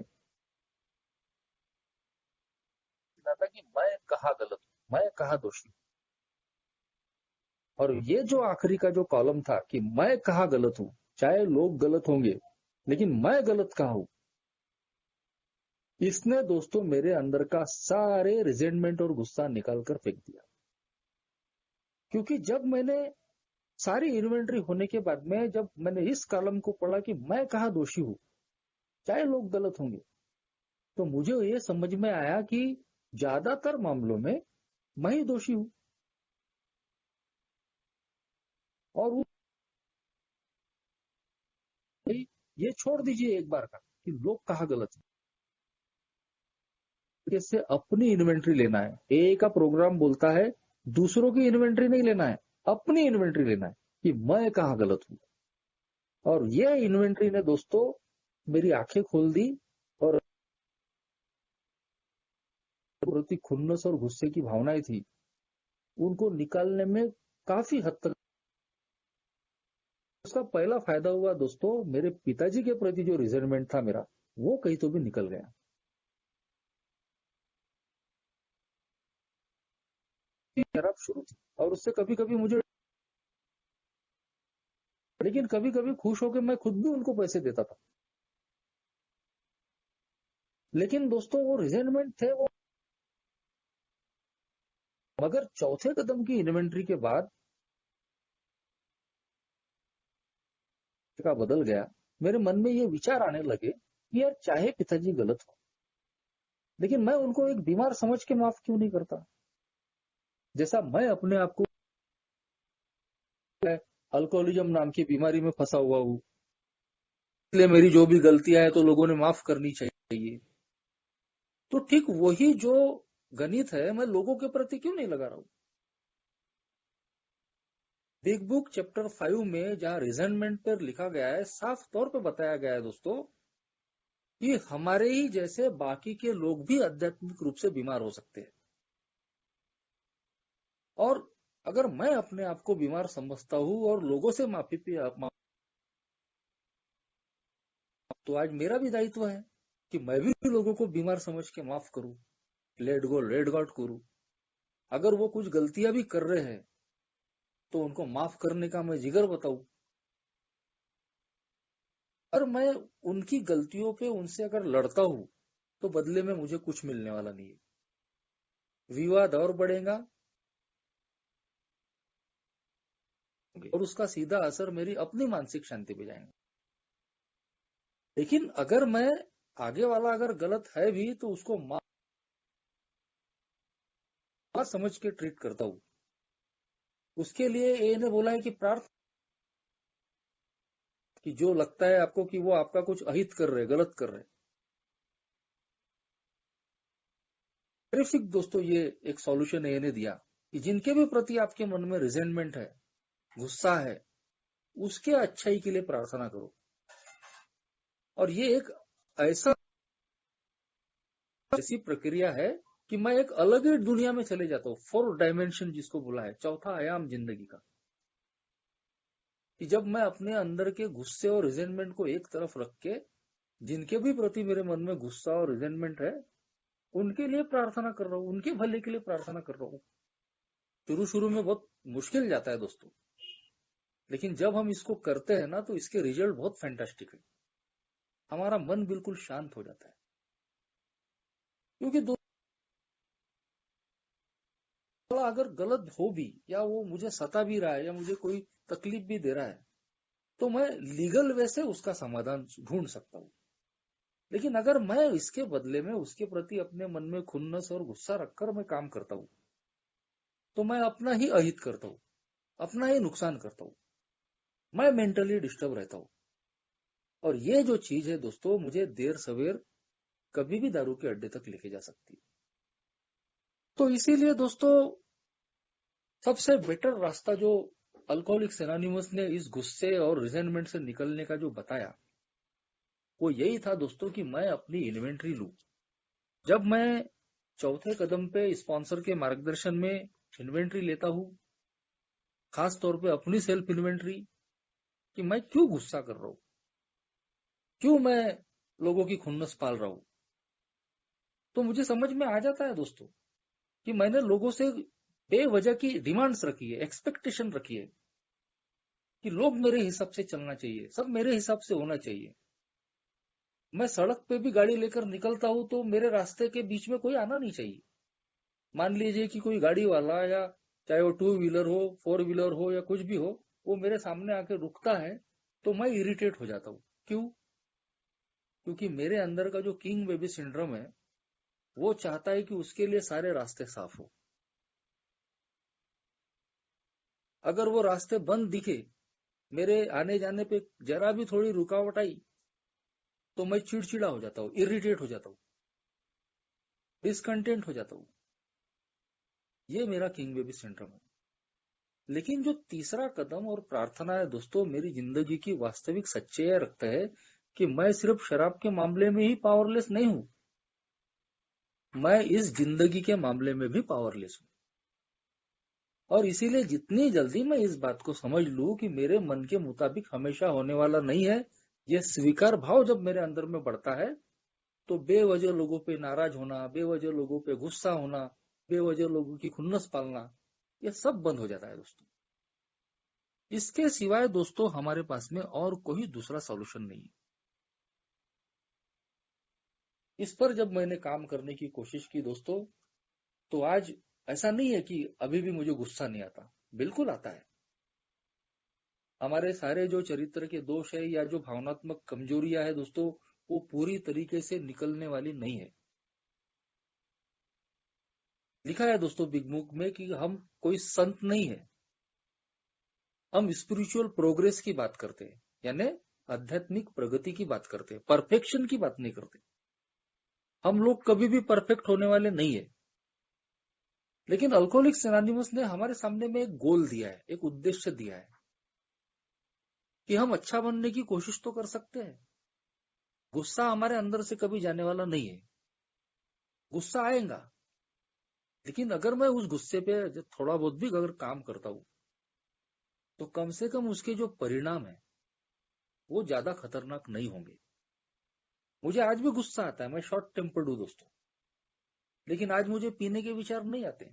लिखना था कि मैं कहाँ गलत हूं, मैं कहाँ दोषी हूं। और ये जो आखिरी का जो कॉलम था कि मैं कहाँ गलत हूं, चाहे लोग गलत होंगे लेकिन मैं गलत कहाँ हूं, इसने दोस्तों मेरे अंदर का सारे रिजेंटमेंट और गुस्सा निकाल कर फेंक दिया। क्योंकि जब मैंने सारी इन्वेंट्री होने के बाद में जब मैंने इस कॉलम को पढ़ा कि मैं कहाँ दोषी हूं, चाहे लोग गलत होंगे, तो मुझे ये समझ में आया कि ज्यादातर मामलों में मैं ही दोषी हूं। और ये छोड़ दीजिए एक बार का कि लोग कहाँ गलत है, से अपनी इन्वेंट्री लेना है। ए का प्रोग्राम बोलता है दूसरों की इन्वेंट्री नहीं लेना है, अपनी इन्वेंट्री लेना है कि मैं कहाँ गलत हूं। और ये इन्वेंट्री ने दोस्तों मेरी आंखें खोल दी और प्रति खुन्नस और गुस्से की भावनाएं थी, उनको निकालने में काफी हद तक उसका पहला फायदा हुआ दोस्तों, मेरे पिताजी के प्रति जो रिजेंटमेंट था मेरा, वो कहीं तो भी निकल गया। शराब शुरू थी और उससे कभी कभी मुझे, लेकिन कभी कभी खुश होकर मैं खुद भी उनको पैसे देता था। लेकिन दोस्तों वो रिजेंटमेंट थे वो, मगर चौथे कदम की इन्वेंट्री के बाद का बदल गया। मेरे मन में ये विचार आने लगे कि यार चाहे पिताजी गलत हो, लेकिन मैं उनको एक बीमार समझ के माफ क्यों नहीं करता। जैसा मैं अपने आप को अल्कोहलिज्म नाम की बीमारी में फंसा हुआ हूं, इसलिए मेरी जो भी गलतियां हैं तो लोगों ने माफ करनी चाहिए, तो ठीक वही जो गणित है मैं लोगों के प्रति क्यों नहीं लगा रहा हूं। बिग बुक चैप्टर 5 में जहां रिजेंटमेंट पर लिखा गया है, साफ तौर पर बताया गया है दोस्तों कि हमारे ही जैसे बाकी के लोग भी आध्यात्मिक रूप से बीमार हो सकते हैं। और अगर मैं अपने आप को बीमार समझता हूं और लोगों से माफी पे तो आज मेरा भी दायित्व है कि मैं भी लोगों को बीमार समझ के माफ करूं, लेट गो लेट गॉड करूं। अगर वो कुछ गलतियां भी कर रहे हैं तो उनको माफ करने का मैं जिगर बताऊं। और मैं उनकी गलतियों पे उनसे अगर लड़ता हूं तो बदले में मुझे कुछ मिलने वाला नहीं है, विवाद और बढ़ेगा और उसका सीधा असर मेरी अपनी मानसिक शांति पे जाएगा। लेकिन अगर मैं आगे वाला अगर गलत है भी तो उसको माफ समझ के ट्रीट करता हूं, उसके लिए ये ने बोला है कि प्रार्थना, कि जो लगता है आपको कि वो आपका कुछ अहित कर रहे, गलत कर रहे, टेरिफिक दोस्तों, ये एक सॉल्यूशन ये ने दिया कि जिनके भी प्रति आपके मन में रिजेंटमेंट है, गुस्सा है, उसके अच्छाई के लिए प्रार्थना करो। और ये एक ऐसी प्रक्रिया है कि मैं एक अलग ही दुनिया में चले जाता हूँ, 4 डायमेंशन जिसको बोला है, चौथा आयाम जिंदगी का, कि जब मैं अपने अंदर के गुस्से और रिजेंटमेंट को एक तरफ रख के जिनके भी प्रति मेरे मन में गुस्सा और रिजेंटमेंट है उनके लिए प्रार्थना कर रहा हूँ, उनके भले के लिए प्रार्थना कर रहा हूँ। शुरू शुरू में बहुत मुश्किल जाता है दोस्तों, लेकिन जब हम इसको करते हैं ना तो इसके रिजल्ट बहुत फैंटास्टिक है। हमारा मन बिल्कुल शांत हो जाता है, क्योंकि अगर गलत हो भी या वो मुझे सता भी रहा है या मुझे कोई तकलीफ भी दे रहा है तो मैं लीगल वे से उसका समाधान ढूंढ सकता हूँ। लेकिन अगर मैं इसके बदले में उसके प्रति अपने मन में खुन्नस और गुस्सा रखकर मैं काम करता हूँ तो मैं अपना ही अहित करता हूँ, अपना ही नुकसान करता हूँ, मैं मेंटली डिस्टर्ब रहता हूँ। और ये जो चीज है दोस्तों, मुझे देर सवेर कभी भी दारू के अड्डे तक लेके जा सकती है। तो इसीलिए दोस्तों सबसे बेटर रास्ता जो अल्कोहलिक्स एनोनिमस ने इस गुस्से और रिजेंटमेंट से निकलने का जो बताया, वो यही था दोस्तों कि मैं अपनी इन्वेंट्री लूं। जब मैं चौथे कदम पे स्पॉन्सर के मार्गदर्शन में इन्वेंट्री लेता हूं, खास तौर पे अपनी सेल्फ इन्वेंट्री, कि मैं क्यों गुस्सा कर रहा हूं, क्यों मैं लोगों की खुन्नस पाल रहा हूं, तो मुझे समझ में आ जाता है दोस्तों कि मैंने लोगों से बेवजह की डिमांड्स रखी है, एक्सपेक्टेशन रखी है कि लोग मेरे हिसाब से चलना चाहिए, सब मेरे हिसाब से होना चाहिए। मैं सड़क पे भी गाड़ी लेकर निकलता हूं तो मेरे रास्ते के बीच में कोई आना नहीं चाहिए। मान लीजिए कि कोई गाड़ी वाला, या चाहे वो 2 व्हीलर हो, 4 व्हीलर हो या कुछ भी हो, वो मेरे सामने आके रुकता है तो मैं इरिटेट हो जाता हूँ। क्यों? क्योंकि मेरे अंदर का जो किंग बेबी सिंड्रोम है वो चाहता है कि उसके लिए सारे रास्ते साफ हो। अगर वो रास्ते बंद दिखे, मेरे आने जाने पे जरा भी थोड़ी रुकावट आई तो मैं चिड़चिड़ा हो जाता हूँ, इरिटेट हो जाता हूँ, डिसकंटेंट हो जाता हूँ। ये मेरा किंग बेबी सिंड्रोम है। लेकिन जो तीसरा कदम और प्रार्थना है दोस्तों, मेरी जिंदगी की वास्तविक सच्चाई रखता है कि मैं सिर्फ शराब के मामले में ही पावरलेस नहीं हूं, मैं इस जिंदगी के मामले में भी पावरलेस हूं। और इसीलिए जितनी जल्दी मैं इस बात को समझ लूं कि मेरे मन के मुताबिक हमेशा होने वाला नहीं है, ये स्वीकार भाव जब मेरे अंदर में बढ़ता है, तो बेवजह लोगों पे नाराज होना, बेवजह लोगों पे गुस्सा होना, बेवजह लोगों की खुन्नस पालना, ये सब बंद हो जाता है दोस्तों। इसके सिवाय दोस्तों हमारे पास में और कोई दूसरा सॉल्यूशन नहीं है। इस पर जब मैंने काम करने की कोशिश की दोस्तों, तो आज ऐसा नहीं है कि अभी भी मुझे गुस्सा नहीं आता, बिल्कुल आता है। हमारे सारे जो चरित्र के दोष है या जो भावनात्मक कमजोरियां है दोस्तों, वो पूरी तरीके से निकलने वाली नहीं है। लिखा है दोस्तों बिग बुक में कि हम कोई संत नहीं है, हम स्पिरिचुअल प्रोग्रेस की बात करते हैं, यानी आध्यात्मिक प्रगति की बात करते हैं, परफेक्शन की बात नहीं करते। हम लोग कभी भी परफेक्ट होने वाले नहीं है। लेकिन अल्कोहलिक्स एनोनिमस ने हमारे सामने में एक गोल दिया है, एक उद्देश्य दिया है कि हम अच्छा बनने की कोशिश तो कर सकते हैं। गुस्सा हमारे अंदर से कभी जाने वाला नहीं है, गुस्सा आएगा, लेकिन अगर मैं उस गुस्से पे थोड़ा बहुत भी अगर काम करता हूं, तो कम से कम उसके जो परिणाम है वो ज्यादा खतरनाक नहीं होंगे। मुझे आज भी गुस्सा आता है, मैं शॉर्ट टेम्पर्ड हूं दोस्तों, लेकिन आज मुझे पीने के विचार नहीं आते।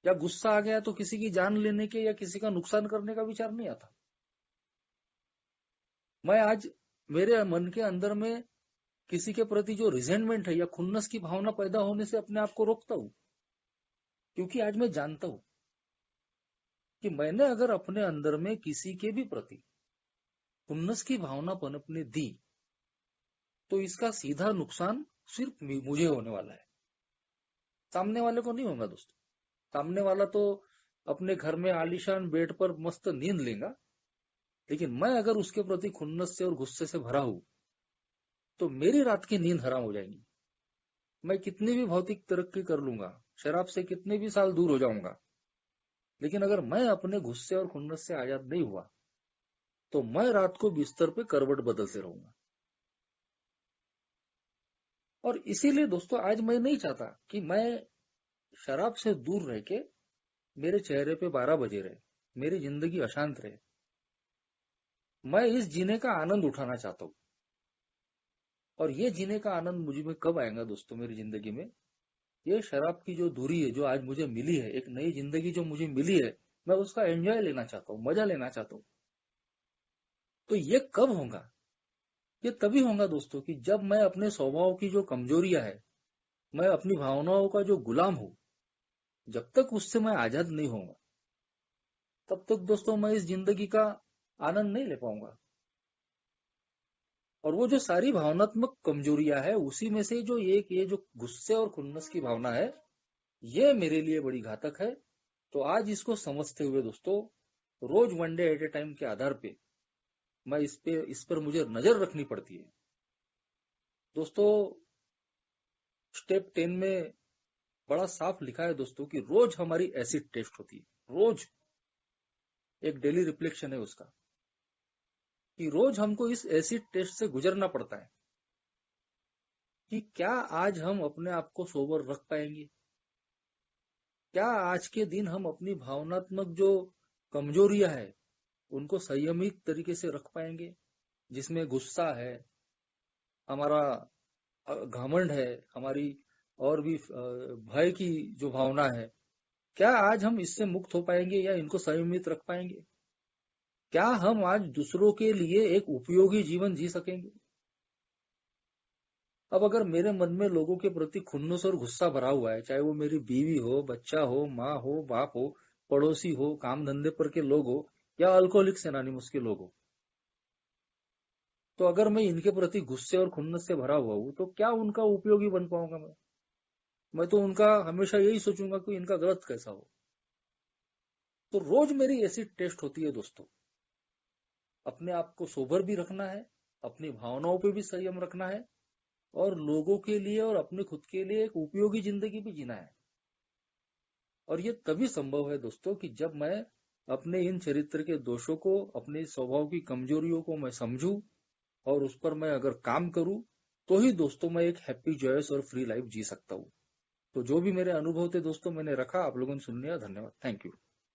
या गुस्सा आ गया तो किसी की जान लेने के या किसी का नुकसान करने का विचार नहीं आता। मैं आज मेरे मन के अंदर में किसी के प्रति जो रिजेंटमेंट है या खुन्नस की भावना पैदा होने से अपने आप को रोकता हूं, क्योंकि आज मैं जानता हूं कि मैंने अगर अपने अंदर में किसी के भी प्रति खुन्नस की भावना पनपने दी, तो इसका सीधा नुकसान सिर्फ मुझे होने वाला है, सामने वाले को नहीं होगा दोस्तों। सामने वाला तो अपने घर में आलीशान बेड पर मस्त नींद लेगा, लेकिन मैं अगर उसके प्रति खुन्नस से और गुस्से से भरा हूं, तो मेरी रात की नींद हराम हो जाएगी। मैं कितनी भी भौतिक तरक्की कर लूंगा, शराब से कितने भी साल दूर हो जाऊंगा, लेकिन अगर मैं अपने गुस्से और खुन्नस से आजाद नहीं हुआ, तो मैं रात को बिस्तर पे करवट बदलते रहूंगा। और इसीलिए दोस्तों आज मैं नहीं चाहता कि मैं शराब से दूर रह के मेरे चेहरे पे 12 बजे रहे, मेरी जिंदगी अशांत रहे। मैं इस जीने का आनंद उठाना चाहता हूं। और ये जीने का आनंद मुझे में कब आएगा दोस्तों मेरी जिंदगी में? ये शराब की जो दूरी है जो आज मुझे मिली है, एक नई जिंदगी जो मुझे मिली है, मैं उसका एंजॉय लेना चाहता हूँ, मजा लेना चाहता हूँ। तो ये कब होगा? ये तभी होगा दोस्तों कि जब मैं अपने स्वभाव की जो कमजोरियां है, मैं अपनी भावनाओं का जो गुलाम हूं, जब तक उससे मैं आजाद नहीं होऊंगा, तब तक दोस्तों मैं इस जिंदगी का आनंद नहीं ले पाऊंगा। और वो जो सारी भावनात्मक कमजोरियां है, उसी में से जो एक ये जो गुस्से और खुन्नस की भावना है, ये मेरे लिए बड़ी घातक है। तो आज इसको समझते हुए दोस्तों, रोज one day at a time के आधार पे मैं इस पर मुझे नजर रखनी पड़ती है दोस्तों। स्टेप 10 में बड़ा साफ लिखा है दोस्तों कि रोज हमारी एसिड टेस्ट होती है, रोज एक डेली रिफ्लेक्शन है उसका, कि रोज हमको इस एसिड टेस्ट से गुजरना पड़ता है कि क्या आज हम अपने आप को सोबर रख पाएंगे, क्या आज के दिन हम अपनी भावनात्मक जो कमजोरियां है उनको संयमित तरीके से रख पाएंगे, जिसमें गुस्सा है, हमारा घमंड है, हमारी और भी भय की जो भावना है, क्या आज हम इससे मुक्त हो पाएंगे या इनको संयमित रख पाएंगे? क्या हम आज दूसरों के लिए एक उपयोगी जीवन जी सकेंगे? अब अगर मेरे मन में लोगों के प्रति खुन्नस और गुस्सा भरा हुआ है, चाहे वो मेरी बीवी हो, बच्चा हो, माँ हो, बाप हो, पड़ोसी हो, काम धंधे पर के लोग हो, या अल्कोहलिक्स एनोनिमस के लोग हो, तो अगर मैं इनके प्रति गुस्से और खुन्नस से भरा हुआ हूं, तो क्या उनका उपयोगी बन पाऊंगा मैं तो उनका हमेशा यही सोचूंगा कि इनका गलत कैसा हो। तो रोज मेरी एसिड टेस्ट होती है दोस्तों। अपने आप को सोबर भी रखना है, अपनी भावनाओं पे भी संयम रखना है, और लोगों के लिए और अपने खुद के लिए एक उपयोगी जिंदगी भी जीना है। और ये तभी संभव है दोस्तों कि जब मैं अपने इन चरित्र के दोषों को, अपने स्वभाव की कमजोरियों को मैं समझूं और उस पर मैं अगर काम करूं, तो ही दोस्तों मैं एक हैप्पी, जॉयस और फ्री लाइफ जी सकता हूं। तो जो भी मेरे अनुभव थे दोस्तों मैंने रखा, आप लोगों ने सुन लिया। धन्यवाद, थैंक यू।